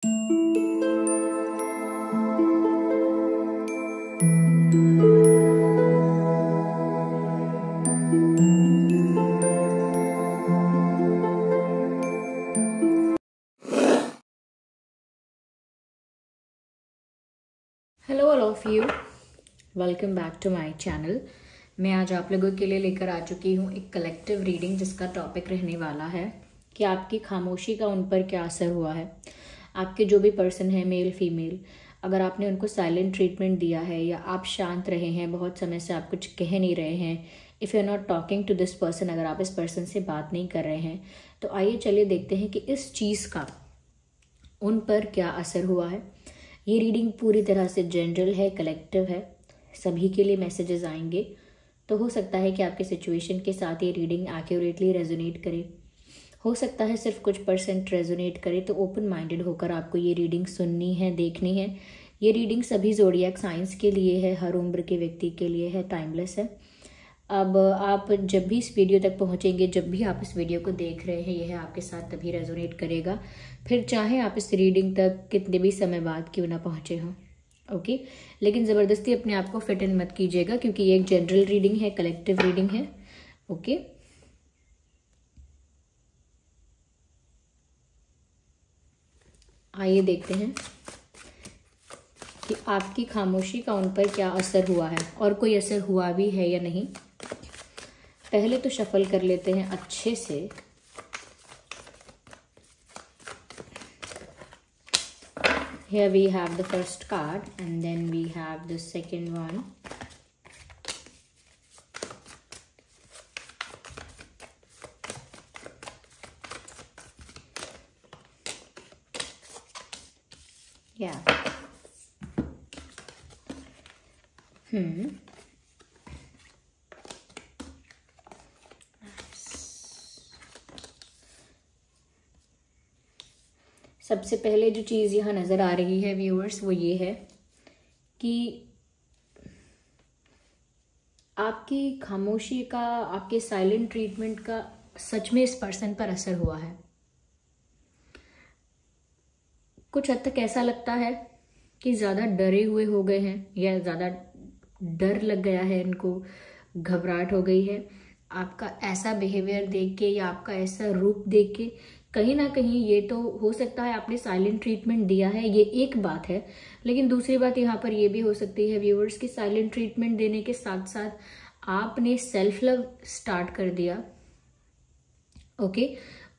Hello all of you, welcome back to my channel. मैं आज आप लोगों के लिए लेकर आ चुकी हूँ एक कलेक्टिव रीडिंग जिसका टॉपिक रहने वाला है कि आपकी खामोशी का उन पर क्या असर हुआ है। आपके जो भी पर्सन है, मेल फीमेल, अगर आपने उनको साइलेंट ट्रीटमेंट दिया है या आप शांत रहे हैं, बहुत समय से आप कुछ कह नहीं रहे हैं, if you are not talking to this person, अगर आप इस पर्सन से बात नहीं कर रहे हैं, तो आइए चलिए देखते हैं कि इस चीज़ का उन पर क्या असर हुआ है। ये रीडिंग पूरी तरह से जनरल है, कलेक्टिव है, सभी के लिए मैसेजेस आएंगे। तो हो सकता है कि आपके सिचुएशन के साथ ये रीडिंग एक्यूरेटली रेजोनेट करे, हो सकता है सिर्फ कुछ % रेजोनेट करे। तो ओपन माइंडेड होकर आपको ये रीडिंग सुननी है, देखनी है। ये रीडिंग सभी ज़ोडिएक साइंस के लिए है, हर उम्र के व्यक्ति के लिए है, टाइमलेस है। अब आप जब भी इस वीडियो तक पहुंचेंगे, जब भी आप इस वीडियो को देख रहे हैं, यह आपके साथ तभी रेजोनेट करेगा, फिर चाहे आप इस रीडिंग तक कितने भी समय बाद क्यों ना पहुंचे हों। ओके, लेकिन ज़बरदस्ती अपने आप को फिट इन मत कीजिएगा, क्योंकि ये एक जनरल रीडिंग है, कलेक्टिव रीडिंग है। ओके, आइए देखते हैं कि आपकी खामोशी का उन पर क्या असर हुआ है, और कोई असर हुआ भी है या नहीं। पहले तो शफल कर लेते हैं अच्छे से। Here we have the first card and then we have the second one. Yeah. सबसे पहले जो चीज़ यहाँ नज़र आ रही है व्यूअर्स, वो ये है कि आपकी खामोशी का, आपके साइलेंट ट्रीटमेंट का सच में इस पर्सन पर असर हुआ है। कुछ हद तक ऐसा लगता है कि ज़्यादा डरे हुए हो गए हैं, या ज़्यादा डर लग गया है इनको, घबराहट हो गई है। आपका ऐसा बिहेवियर देख के या आपका ऐसा रूप देख के कहीं ना कहीं ये तो हो सकता है आपने साइलेंट ट्रीटमेंट दिया है, ये एक बात है। लेकिन दूसरी बात यहाँ पर ये भी हो सकती है व्यूअर्स की साइलेंट ट्रीटमेंट देने के साथ साथ आपने सेल्फ लव स्टार्ट कर दिया। ओके,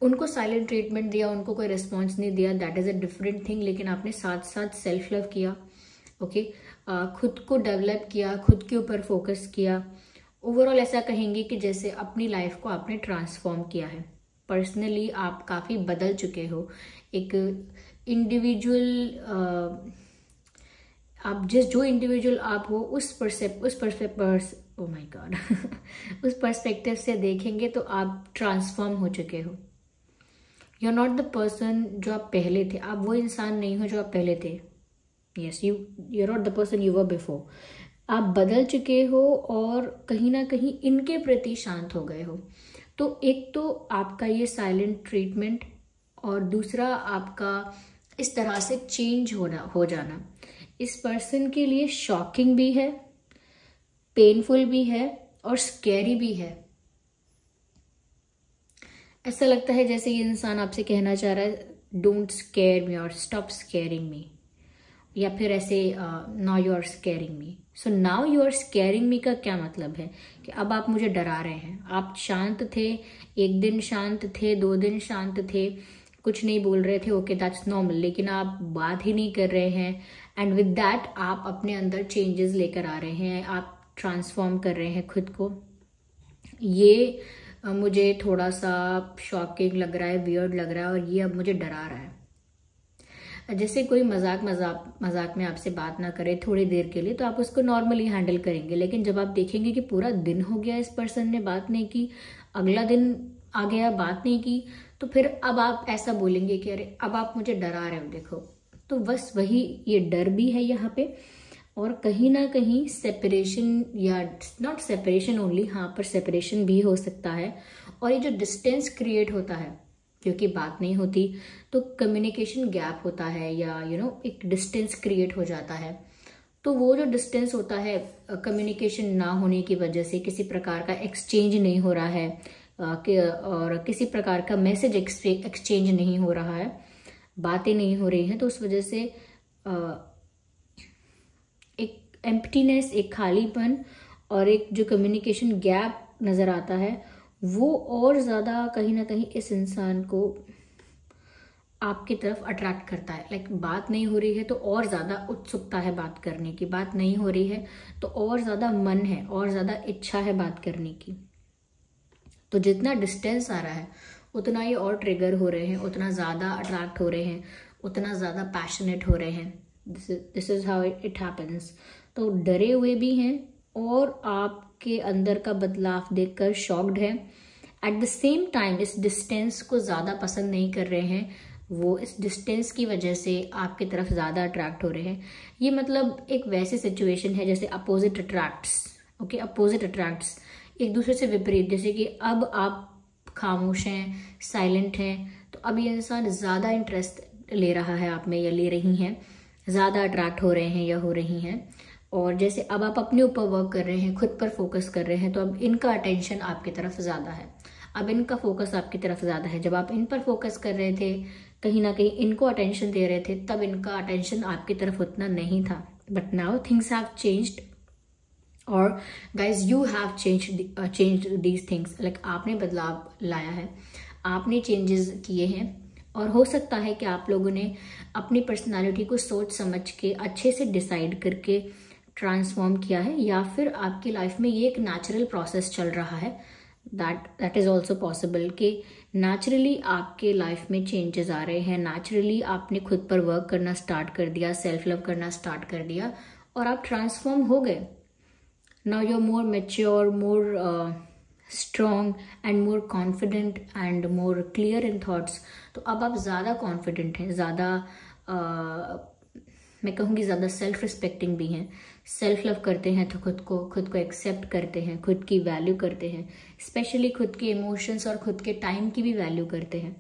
उनको साइलेंट ट्रीटमेंट दिया, उनको कोई रिस्पॉन्स नहीं दिया, that is a different thing, लेकिन आपने साथ साथ सेल्फ लव किया। ओके, खुद को डेवलप किया, खुद के ऊपर फोकस किया। ओवरऑल ऐसा कहेंगे कि जैसे अपनी लाइफ को आपने ट्रांसफॉर्म किया है। पर्सनली आप काफ़ी बदल चुके हो। एक इंडिविजुअल, आप जो इंडिविजुअल आप हो उस ओ माय गॉड उस पर्सपेक्टिव से देखेंगे तो आप ट्रांसफॉर्म हो चुके हो। You are not the person जो आप पहले थे, आप वो इंसान नहीं हो जो आप पहले थे। Yes, you are not the person you were before. आप बदल चुके हो और कहीं ना कहीं इनके प्रति शांत हो गए हो। तो एक तो आपका ये साइलेंट ट्रीटमेंट, और दूसरा आपका इस तरह से चेंज हो जाना इस पर्सन के लिए शॉकिंग भी है, पेनफुल भी है और स्कैरी भी है। ऐसा लगता है जैसे ये इंसान आपसे कहना चाह रहा है, डोंट स्केयर मी और स्टॉप स्केयरिंग मी, या फिर ऐसे now you are scaring me. So now you are scaring me का क्या मतलब है कि अब आप मुझे डरा रहे हैं। आप शांत थे, एक दिन शांत थे, 2 दिन शांत थे, कुछ नहीं बोल रहे थे, ओके दैट्स नॉर्मल, लेकिन आप बात ही नहीं कर रहे हैं। एंड विद दैट आप अपने अंदर चेंजेस लेकर आ रहे हैं, आप ट्रांसफॉर्म कर रहे हैं खुद को। ये मुझे थोड़ा सा शॉकिंग लग रहा है, वियर्ड लग रहा है, और ये अब मुझे डरा रहा है। जैसे कोई मजाक में आपसे बात ना करे थोड़ी देर के लिए, तो आप उसको नॉर्मली हैंडल करेंगे। लेकिन जब आप देखेंगे कि पूरा दिन हो गया, इस पर्सन ने बात नहीं की, अगला दिन आ गया, बात नहीं की, तो फिर अब आप ऐसा बोलेंगे कि अरे अब आप मुझे डरा रहे हो, देखो। तो बस वही, ये डर भी है यहाँ पे, और कहीं ना कहीं सेपरेशन, या नॉट सेपरेशन ओनली, हाँ पर सेपरेशन भी हो सकता है। और ये जो डिस्टेंस क्रिएट होता है क्योंकि बात नहीं होती तो कम्युनिकेशन गैप होता है या एक डिस्टेंस क्रिएट हो जाता है। तो वो जो डिस्टेंस होता है कम्युनिकेशन ना होने की वजह से, किसी प्रकार का एक्सचेंज नहीं हो रहा है और किसी प्रकार का मैसेज एक्सचेंज नहीं हो रहा है, बातें नहीं हो रही हैं, तो उस वजह से एक एम्प्टीनेस, एक खालीपन और एक जो कम्युनिकेशन गैप नज़र आता है वो और ज़्यादा कहीं ना कहीं इस इंसान को आपकी तरफ अट्रैक्ट करता है। लाइक बात नहीं हो रही है तो और ज़्यादा उत्सुकता है बात करने की, बात नहीं हो रही है तो और ज़्यादा मन है, और ज़्यादा इच्छा है बात करने की। तो जितना डिस्टेंस आ रहा है उतना ये और ट्रिगर हो रहे हैं, उतना ज़्यादा अट्रैक्ट हो रहे हैं, उतना ज़्यादा पैशनेट हो रहे हैं। This is how it happens. तो डरे हुए भी हैं और आपके अंदर का बदलाव देखकर शॉक्ड है। एट द सेम टाइम इस डिस्टेंस को ज़्यादा पसंद नहीं कर रहे हैं, वो इस डिस्टेंस की वजह से आपकी तरफ ज़्यादा अट्रैक्ट हो रहे हैं। ये मतलब एक वैसी सिचुएशन है जैसे opposite attracts. Okay, opposite attracts, एक दूसरे से विपरीत। जैसे कि अब आप खामोश हैं, साइलेंट हैं, तो अब ये इंसान ज़्यादा इंटरेस्ट ले रहा है आप में या ले रही हैं, ज़्यादा अट्रैक्ट हो रहे हैं या हो रही हैं। और जैसे अब आप अपने ऊपर वर्क कर रहे हैं, खुद पर फोकस कर रहे हैं, तो अब इनका अटेंशन आपकी तरफ ज़्यादा है, अब इनका फोकस आपकी तरफ ज़्यादा है। जब आप इन पर फोकस कर रहे थे, कहीं ना कहीं इनको अटेंशन दे रहे थे, तब इनका अटेंशन आपकी तरफ उतना नहीं था। But now things have changed और guys you have changed these things. Like आपने बदलाव लाया है, आपने चेंजेस किए हैं और हो सकता है कि आप लोगों ने अपनी पर्सनालिटी को सोच समझ के अच्छे से डिसाइड करके ट्रांसफॉर्म किया है, या फिर आपकी लाइफ में ये एक नेचुरल प्रोसेस चल रहा है। दैट इज़ ऑल्सो पॉसिबल कि नेचुरली आपके लाइफ में चेंजेस आ रहे हैं, नेचुरली आपने खुद पर वर्क करना स्टार्ट कर दिया, सेल्फ लव करना स्टार्ट कर दिया और आप ट्रांसफॉर्म हो गए। Now you are more mature, more strong and more confident and more clear in thoughts. तो अब आप ज़्यादा कॉन्फिडेंट हैं, ज़्यादा मैं कहूँगी ज़्यादा सेल्फ रिस्पेक्टिंग भी हैं, सेल्फ लव करते हैं, तो खुद को एक्सेप्ट करते हैं, खुद की वैल्यू करते हैं, स्पेशली खुद के इमोशंस और खुद के टाइम की भी वैल्यू करते हैं।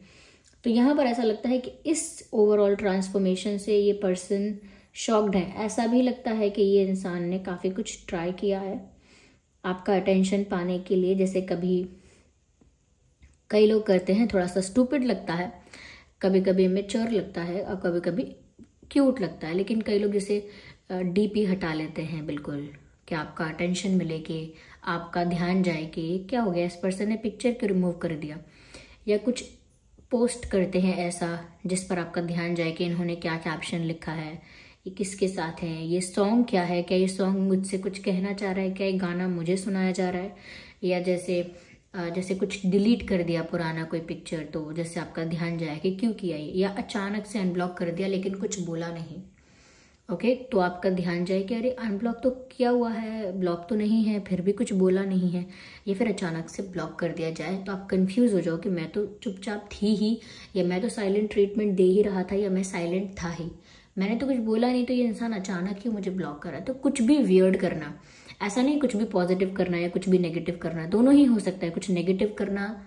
तो यहाँ पर ऐसा लगता है कि इस ओवरऑल ट्रांसफॉर्मेशन से ये पर्सन शॉक्ड है। ऐसा भी लगता है कि ये इंसान ने काफ़ी कुछ ट्राई किया है आपका अटेंशन पाने के लिए। जैसे कभी कई लोग करते हैं, थोड़ा सा स्टूपिड लगता है, कभी कभी मैच्योर लगता है और कभी कभी क्यूट लगता है, लेकिन कई लोग जैसे डीपी हटा लेते हैं बिल्कुल, कि आपका अटेंशन मिले, कि आपका ध्यान जाए कि क्या हो गया, इस पर्सन ने पिक्चर क्यों रिमूव कर दिया, या कुछ पोस्ट करते हैं ऐसा जिस पर आपका ध्यान जाए कि इन्होंने क्या कैप्शन लिखा है, ये किसके साथ है, ये सॉन्ग क्या है, क्या ये सॉन्ग मुझसे कुछ कहना चाह रहा है, क्या ये गाना मुझे सुनाया जा रहा है, या जैसे कुछ डिलीट कर दिया पुराना कोई पिक्चर, तो जैसे आपका ध्यान जाए कि क्यों किया ये, या अचानक से अनब्लॉक कर दिया लेकिन कुछ बोला नहीं। ओके, तो आपका ध्यान जाए कि अरे अनब्लॉक तो किया हुआ है, ब्लॉक तो नहीं है, फिर भी कुछ बोला नहीं है, या फिर अचानक से ब्लॉक कर दिया जाए, तो आप कंफ्यूज हो जाओ कि मैं तो चुपचाप थी ही, या मैं तो साइलेंट ट्रीटमेंट दे ही रहा था, या मैं साइलेंट था ही, मैंने तो कुछ बोला नहीं, तो ये इंसान अचानक क्यों मुझे ब्लॉक कर रहा है। तो कुछ भी वियर्ड करना, ऐसा नहीं कुछ भी पॉजिटिव करना या कुछ भी नेगेटिव करना, दोनों ही हो सकता है। कुछ नेगेटिव करना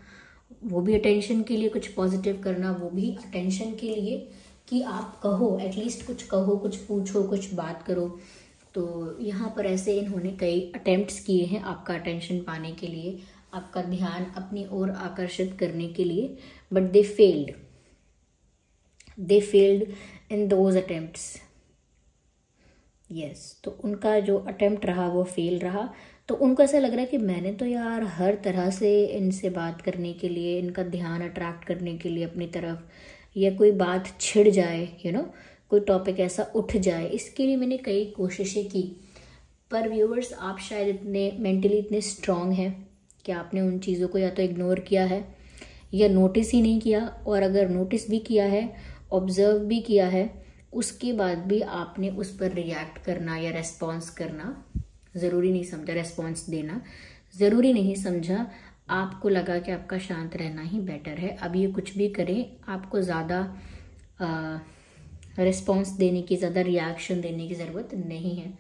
वो भी अटेंशन के लिए, कुछ पॉजिटिव करना वो भी अटेंशन के लिए, कि आप कहो, एटलीस्ट कुछ कहो, कुछ पूछो, कुछ बात करो। तो यहाँ पर ऐसे इन्होंने कई अटेम्प्ट्स किए हैं आपका अटेंशन पाने के लिए, आपका ध्यान अपनी ओर आकर्षित करने के लिए, but they failed in those attempts. Yes, तो उनका जो अटेम्प्ट रहा वो फेल रहा। तो उनको ऐसा लग रहा है कि मैंने तो यार हर तरह से इनसे बात करने के लिए, इनका ध्यान अट्रैक्ट करने के लिए अपनी तरफ, या कोई बात छिड़ जाए, कोई टॉपिक ऐसा उठ जाए, इसके लिए मैंने कई कोशिशें की। पर व्यूअर्स, आप शायद इतने मेंटली इतने स्ट्रांग हैं कि आपने उन चीज़ों को या तो इग्नोर किया है या नोटिस ही नहीं किया, और अगर नोटिस भी किया है, ऑब्जर्व भी किया है, उसके बाद भी आपने उस पर रिएक्ट करना या रेस्पॉन्स करना ज़रूरी नहीं समझा, रेस्पॉन्स देना ज़रूरी नहीं समझा। आपको लगा कि आपका शांत रहना ही बेटर है, अब ये कुछ भी करें, आपको ज़्यादा रिस्पॉन्स देने की, ज़्यादा रिएक्शन देने की ज़रूरत नहीं है।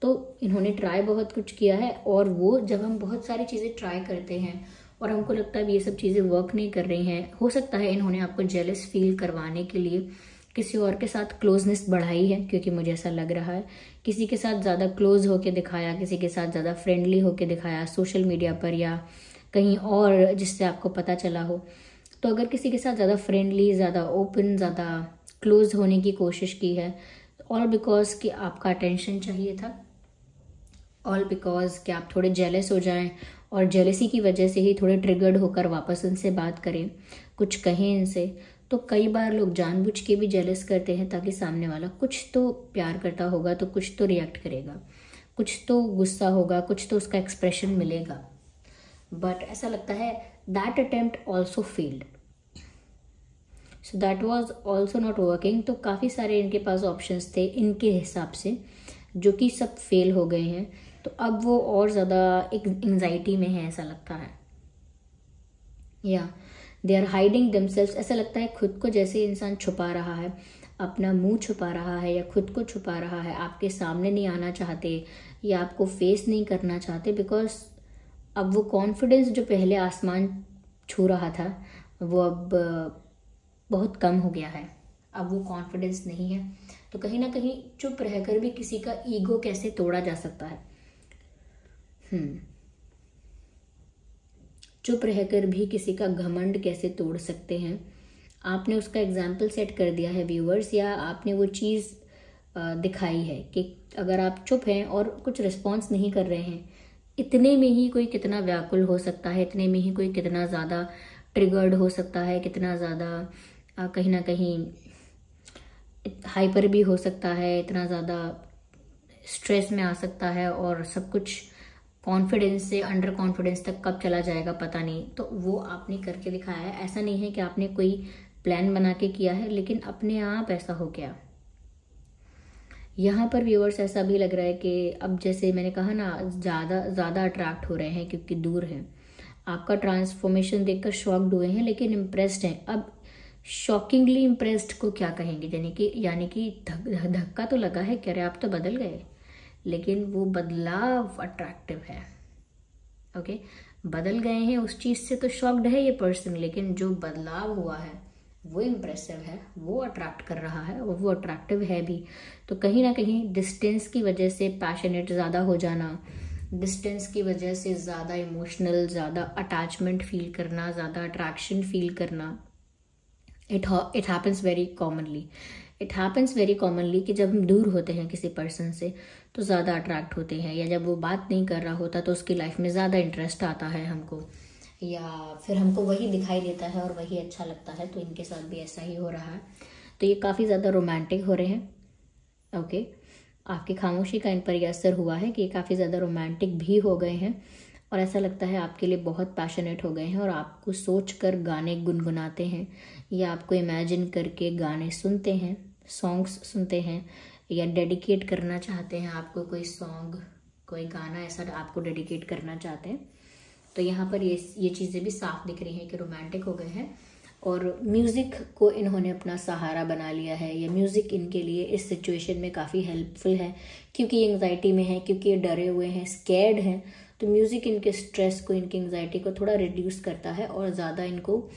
तो इन्होंने ट्राई बहुत कुछ किया है, और वो जब हम बहुत सारी चीज़ें ट्राई करते हैं और हमको लगता है ये सब चीज़ें वर्क नहीं कर रही हैं। हो सकता है इन्होंने आपको जेलस फील करवाने के लिए किसी और के साथ क्लोजनेस बढ़ाई है, क्योंकि मुझे ऐसा लग रहा है किसी के साथ ज़्यादा क्लोज होके दिखाया, किसी के साथ ज़्यादा फ्रेंडली होके दिखाया सोशल मीडिया पर या कहीं और जिससे आपको पता चला हो। तो अगर किसी के साथ ज़्यादा फ्रेंडली, ज़्यादा ओपन, ज़्यादा क्लोज होने की कोशिश की है, ऑल बिकॉज कि आपका अटेंशन चाहिए था, ऑल बिकॉज कि आप थोड़े जेलस हो जाएं और जेलसी की वजह से ही थोड़े ट्रिगर्ड होकर वापस उनसे बात करें, कुछ कहें इनसे। तो कई बार लोग जानबूझ के भी जेलस करते हैं ताकि सामने वाला कुछ तो प्यार करता होगा तो कुछ तो रिएक्ट करेगा, कुछ तो गुस्सा होगा, कुछ तो उसका एक्सप्रेशन मिलेगा। बट ऐसा लगता है that attempt also failed, so that was also not working. तो काफ़ी सारे इनके पास ऑप्शंस थे इनके हिसाब से, जो कि सब फेल हो गए हैं। तो अब वो और ज़्यादा एक एंजाइटी में है, ऐसा लगता है, या दे आर हाइडिंग देमसेल्व्स। ऐसा लगता है खुद को जैसे इंसान छुपा रहा है, अपना मुंह छुपा रहा है या खुद को छुपा रहा है, आपके सामने नहीं आना चाहते या आपको फेस नहीं करना चाहते, बिकॉज अब वो कॉन्फिडेंस जो पहले आसमान छू रहा था वो अब बहुत कम हो गया है, अब वो कॉन्फिडेंस नहीं है। तो कहीं ना कहीं चुप रहकर भी किसी का ईगो कैसे तोड़ा जा सकता है, चुप रहकर भी किसी का घमंड कैसे तोड़ सकते हैं। आपने उसका एग्जाम्पल सेट कर दिया है व्यूअर्स, या आपने वो चीज़ दिखाई है कि अगर आप चुप हैं और कुछ रिस्पॉन्स नहीं कर रहे हैं, इतने में ही कोई कितना व्याकुल हो सकता है, इतने में ही कोई कितना ज़्यादा ट्रिगर्ड हो सकता है, कितना ज़्यादा कहीं ना कहीं हाइपर भी हो सकता है, इतना ज़्यादा स्ट्रेस में आ सकता है और सब कुछ कॉन्फिडेंस से अंडर कॉन्फिडेंस तक कब चला जाएगा पता नहीं। तो वो आपने करके दिखाया है। ऐसा नहीं है कि आपने कोई प्लान बना के किया है, लेकिन अपने आप ऐसा हो गया। यहाँ पर व्यूअर्स ऐसा भी लग रहा है कि अब जैसे मैंने कहा ना, ज़्यादा अट्रैक्ट हो रहे हैं क्योंकि दूर हैं। आपका ट्रांसफॉर्मेशन देखकर शॉक्ड हुए हैं लेकिन इम्प्रेस्ड हैं। अब शॉकिंगली इम्प्रेस्ड को क्या कहेंगे, यानी कि धक्का तो लगा है कि अरे आप तो बदल गए, लेकिन वो बदलाव अट्रैक्टिव है। ओके, बदल गए हैं उस चीज़ से तो शॉक्ड है ये पर्सन, लेकिन जो बदलाव हुआ है वो इम्प्रेसिव है, वो अट्रैक्ट कर रहा है और वो अट्रैक्टिव है भी। तो कहीं ना कहीं डिस्टेंस की वजह से पैशनेट ज़्यादा हो जाना, डिस्टेंस की वजह से ज़्यादा इमोशनल, ज़्यादा अटैचमेंट फील करना, ज़्यादा अट्रैक्शन फील करना, it happens very commonly. It happens very commonly कि जब हम दूर होते हैं किसी पर्सन से तो ज़्यादा अट्रैक्ट होते हैं, या जब वो बात नहीं कर रहा होता तो उसकी लाइफ में ज़्यादा इंटरेस्ट आता है हमको, या फिर हमको वही दिखाई देता है और वही अच्छा लगता है। तो इनके साथ भी ऐसा ही हो रहा है। तो ये काफ़ी ज़्यादा रोमांटिक हो रहे हैं। ओके, आपकी खामोशी का इन पर यह असर हुआ है कि ये काफ़ी ज़्यादा रोमांटिक भी हो गए हैं और ऐसा लगता है आपके लिए बहुत पैशनेट हो गए हैं और आपको सोच कर गाने गुनगुनाते हैं या आपको इमेजिन करके गाने सुनते हैं, सॉन्ग्स सुनते हैं, या डेडिकेट करना चाहते हैं आपको कोई सॉन्ग, कोई गाना ऐसा आपको डेडिकेट करना चाहते हैं। तो यहाँ पर ये चीज़ें भी साफ दिख रही हैं कि रोमांटिक हो गए हैं और म्यूज़िक को इन्होंने अपना सहारा बना लिया है। ये म्यूज़िक इनके लिए इस सिचुएशन में काफ़ी हेल्पफुल है, क्योंकि ये एंग्जाइटी में है, क्योंकि ये डरे हुए हैं, स्कैर्ड हैं। तो म्यूज़िक इनके स्ट्रेस को, इनकी एंग्जाइटी को थोड़ा रिड्यूस करता है और ज़्यादा इनको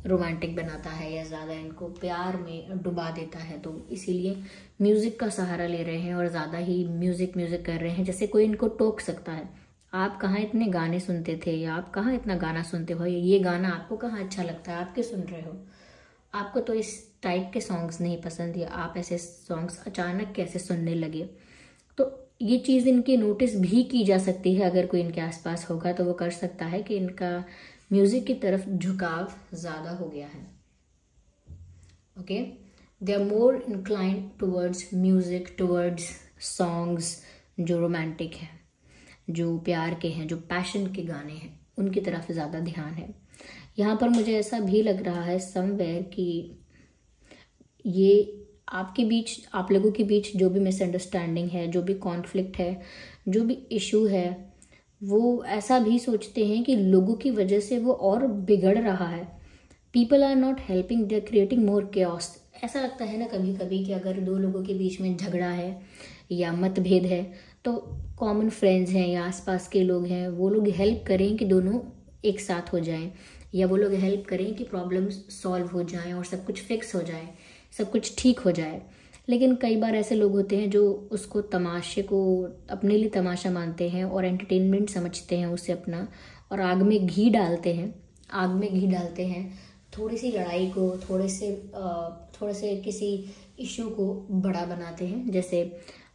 रोमांटिक बनाता है या ज़्यादा इनको प्यार में डुबा देता है। तो इसीलिए म्यूज़िक का सहारा ले रहे हैं और ज़्यादा ही म्यूज़िक कर रहे हैं, जैसे कोई इनको टोक सकता है, आप कहाँ इतने गाने सुनते थे या आप कहाँ इतना गाना सुनते हो, ये गाना आपको कहाँ अच्छा लगता है, आप क्यों सुन रहे हो, आपको तो इस टाइप के सॉन्ग्स नहीं पसंद, या आप ऐसे सॉन्ग्स अचानक कैसे सुनने लगे। तो ये चीज़ इनकी नोटिस भी की जा सकती है, अगर कोई इनके आसपास होगा तो वो कर सकता है कि इनका म्यूज़िक की तरफ झुकाव ज़्यादा हो गया है। Okay, they are more inclined towards music, towards songs जो रोमांटिक हैं, जो प्यार के हैं, जो पैशन के गाने हैं, उनकी तरफ ज़्यादा ध्यान है। यहाँ पर मुझे ऐसा भी लग रहा है समवेयर कि ये आपके बीच, आप लोगों के बीच जो भी मिसअंडरस्टैंडिंग है, जो भी कॉन्फ्लिक्ट है, जो भी इशू है, वो ऐसा भी सोचते हैं कि लोगों की वजह से वो और बिगड़ रहा है। People are not helping, they are creating more chaos. ऐसा लगता है ना कभी कभी कि अगर दो लोगों के बीच में झगड़ा है या मतभेद है तो कॉमन फ्रेंड्स हैं या आसपास के लोग हैं, वो लोग हेल्प करें कि दोनों एक साथ हो जाएं, या वो लोग हेल्प करें कि प्रॉब्लम्स सॉल्व हो जाएं और सब कुछ फिक्स हो जाए, सब कुछ ठीक हो जाए। लेकिन कई बार ऐसे लोग होते हैं जो उसको तमाशे को अपने लिए तमाशा मानते हैं और एंटरटेनमेंट समझते हैं उसे अपना, और आग में घी डालते हैं थोड़ी सी लड़ाई को, थोड़े से किसी इशू को बड़ा बनाते हैं। जैसे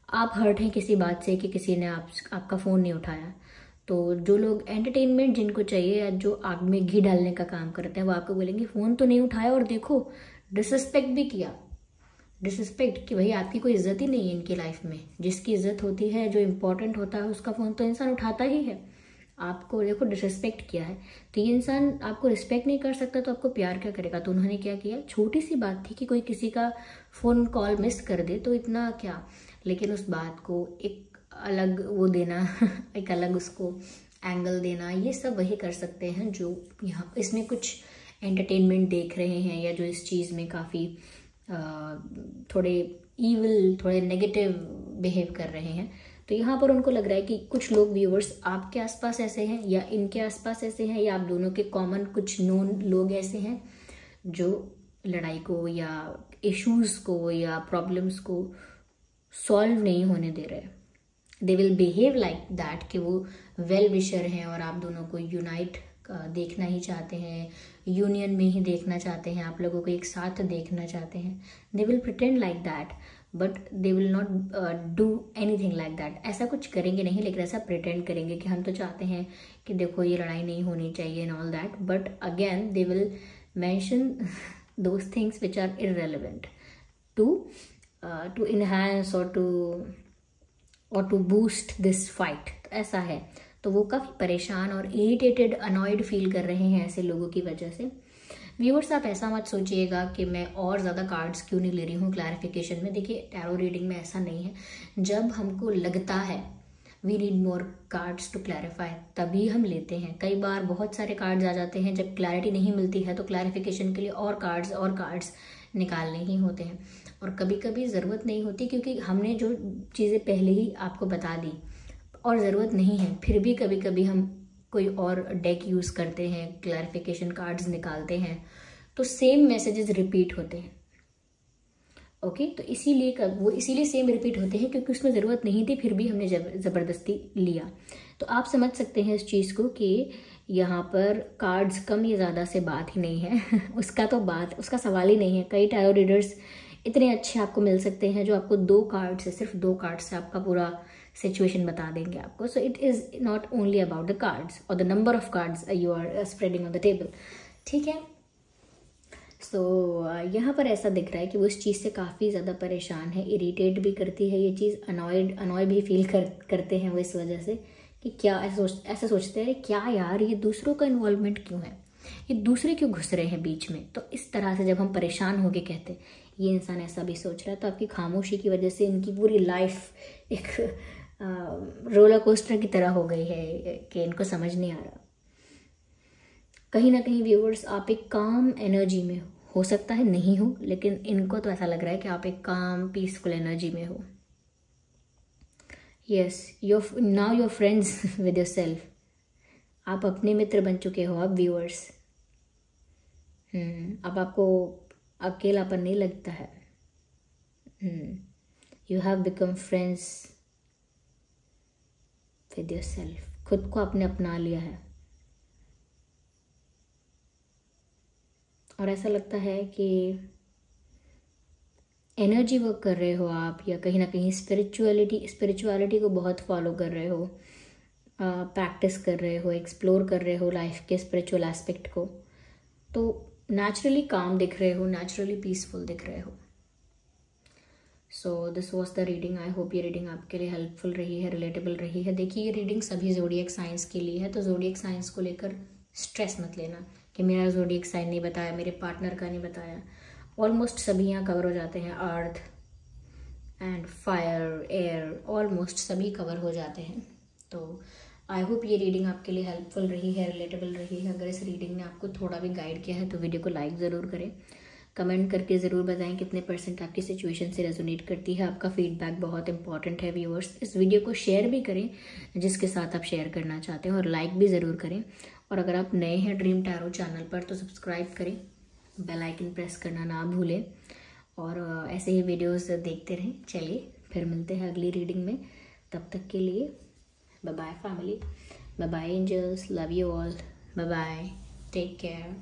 आप हर्ट हैं किसी बात से कि किसी ने आपका फ़ोन नहीं उठाया, तो जो लोग एंटरटेनमेंट जिनको चाहिए या जो आग में घी डालने का काम करते हैं वो आपको बोलेंगे फ़ोन तो नहीं उठाया और देखो डिसरिस्पेक्ट भी किया। डिसरिस्पेक्ट कि भाई आपकी कोई इज्जत ही नहीं है इनकी लाइफ में। जिसकी इज्जत होती है, जो इम्पोर्टेंट होता है, उसका फ़ोन तो इंसान उठाता ही है। आपको देखो डिसरिस्पेक्ट किया है, तो ये इंसान आपको रिस्पेक्ट नहीं कर सकता तो आपको प्यार क्या करेगा। तो उन्होंने क्या किया, छोटी सी बात थी कि कोई किसी का फ़ोन कॉल मिस कर दे तो इतना क्या, लेकिन उस बात को एक अलग वो देना एक अलग उसको एंगल देना, ये सब वही कर सकते हैं जो यहाँ इसमें कुछ एंटरटेनमेंट देख रहे हैं या जो इस चीज़ में काफ़ी थोड़े ईविल, थोड़े नेगेटिव बिहेव कर रहे हैं। तो यहाँ पर उनको लग रहा है कि कुछ लोग व्यूअर्स आपके आसपास ऐसे हैं या इनके आसपास ऐसे हैं या आप दोनों के कॉमन कुछ नोन लोग ऐसे हैं जो लड़ाई को या इश्यूज को या प्रॉब्लम्स को सॉल्व नहीं होने दे रहे। They will behave like that कि वो वेल विशर हैं और आप दोनों को यूनाइट देखना ही चाहते हैं, यूनियन में ही देखना चाहते हैं, आप लोगों को एक साथ देखना चाहते हैं। They will pretend like that but they will not do anything like that. ऐसा कुछ करेंगे नहीं, लेकिन ऐसा प्रिटेंड करेंगे कि हम तो चाहते हैं कि देखो ये लड़ाई नहीं होनी चाहिए and all that, but again they will mention those things which are irrelevant to enhance और टू बूस्ट दिस फाइट। ऐसा है, तो वो काफ़ी परेशान और इरिटेटेड, अनॉयड फील कर रहे हैं ऐसे लोगों की वजह से। व्यूअर्स आप ऐसा मत सोचिएगा कि मैं और ज़्यादा कार्ड्स क्यों नहीं ले रही हूँ क्लैरिफिकेशन में। देखिए टैरो रीडिंग में ऐसा नहीं है, जब हमको लगता है we need more cards to clarify तभी हम लेते हैं। कई बार बहुत सारे कार्ड्स आ जाते हैं, जब क्लैरिटी नहीं मिलती है तो क्लैरिफिकेशन के लिए और कार्ड्स निकालने ही होते हैं। और कभी कभी ज़रूरत नहीं होती क्योंकि हमने जो चीज़ें पहले ही आपको बता दी और ज़रूरत नहीं है, फिर भी कभी कभी हम कोई और डेक यूज़ करते हैं, क्लैरिफिकेशन कार्ड्स निकालते हैं, तो सेम मैसेजेस रिपीट होते हैं। ओके, तो इसीलिए सेम रिपीट होते हैं क्योंकि उसमें ज़रूरत नहीं थी, फिर भी हमने ज़बरदस्ती लिया। तो आप समझ सकते हैं इस चीज़ को कि यहाँ पर कार्ड्स कम या ज़्यादा से बात ही नहीं है उसका सवाल ही नहीं है। कई टैरो रीडर्स इतने अच्छे आपको मिल सकते हैं जो आपको सिर्फ दो कार्ड से आपका पूरा सिचुएशन बता देंगे आपको। So it is not only about the cards और the number of cards you are spreading on the table, ठीक है। सो यहाँ पर ऐसा दिख रहा है कि वो इस चीज़ से काफ़ी ज़्यादा परेशान है, इरिटेट भी करती है ये चीज़, अनॉय भी फील करते हैं वो इस वजह से कि क्या ऐसा सोचते हैं क्या यार ये दूसरों का इन्वॉल्वमेंट क्यों है, ये दूसरे क्यों घुस रहे हैं बीच में। तो इस तरह से जब हम परेशान होके कहते ये इंसान ऐसा भी सोच रहा है, तो आपकी खामोशी की वजह से इनकी पूरी लाइफ एक रोलर कोस्टर की तरह हो गई है कि इनको समझ नहीं आ रहा। कहीं ना कहीं व्यूअर्स आप एक काम एनर्जी में हो सकता है नहीं हो, लेकिन इनको तो ऐसा लग रहा है कि आप एक काम पीसफुल एनर्जी में हो। Yes, now your friends with your self, आप अपने मित्र बन चुके हो अब व्यूअर्स। अब आपको अकेलापन नहीं लगता है। You have become friends with your self, खुद को आपने अपना लिया है। और ऐसा लगता है कि एनर्जी वर्क कर रहे हो आप, या कहीं ना कहीं स्पिरिचुअलिटी को बहुत फॉलो कर रहे हो, प्रैक्टिस कर रहे हो, एक्सप्लोर कर रहे हो लाइफ के स्पिरिचुअल एस्पेक्ट को, तो नेचुरली काम दिख रहे हो, नेचुरली पीसफुल दिख रहे हो। So this was the reading. I hope ये रीडिंग आपके लिए हेल्पफुल रही है, रिलेटेबल रही है। देखिए ये रीडिंग सभी ज़ोडिएक साइंस के लिए है, तो ज़ोडिएक साइंस को लेकर स्ट्रेस मत लेना कि मेरा ज़ोडिएक साइन नहीं बताया, मेरे पार्टनर का नहीं बताया। ऑलमोस्ट सभी यहाँ कवर हो जाते हैं, earth and fire, air, almost सभी कवर हो जाते हैं। तो आई होप ये रीडिंग आपके लिए हेल्पफुल रही है, रिलेटेबल रही है। अगर इस रीडिंग ने आपको थोड़ा भी गाइड किया है तो वीडियो को लाइक ज़रूर करें, कमेंट करके ज़रूर बताएं कितने % आपकी सिचुएशन से रेजोनेट करती है। आपका फीडबैक बहुत इंपॉर्टेंट है व्यूअर्स। इस वीडियो को शेयर भी करें जिसके साथ आप शेयर करना चाहते हैं, और लाइक भी ज़रूर करें। और अगर आप नए हैं ड्रीम टैरो चैनल पर तो सब्सक्राइब करें, बेल आइकन प्रेस करना ना भूलें और ऐसे ही वीडियोस देखते रहें। चलिए फिर मिलते हैं अगली रीडिंग में, तब तक के लिए bye bye family, bye bye angels, love you all, bye bye, take care.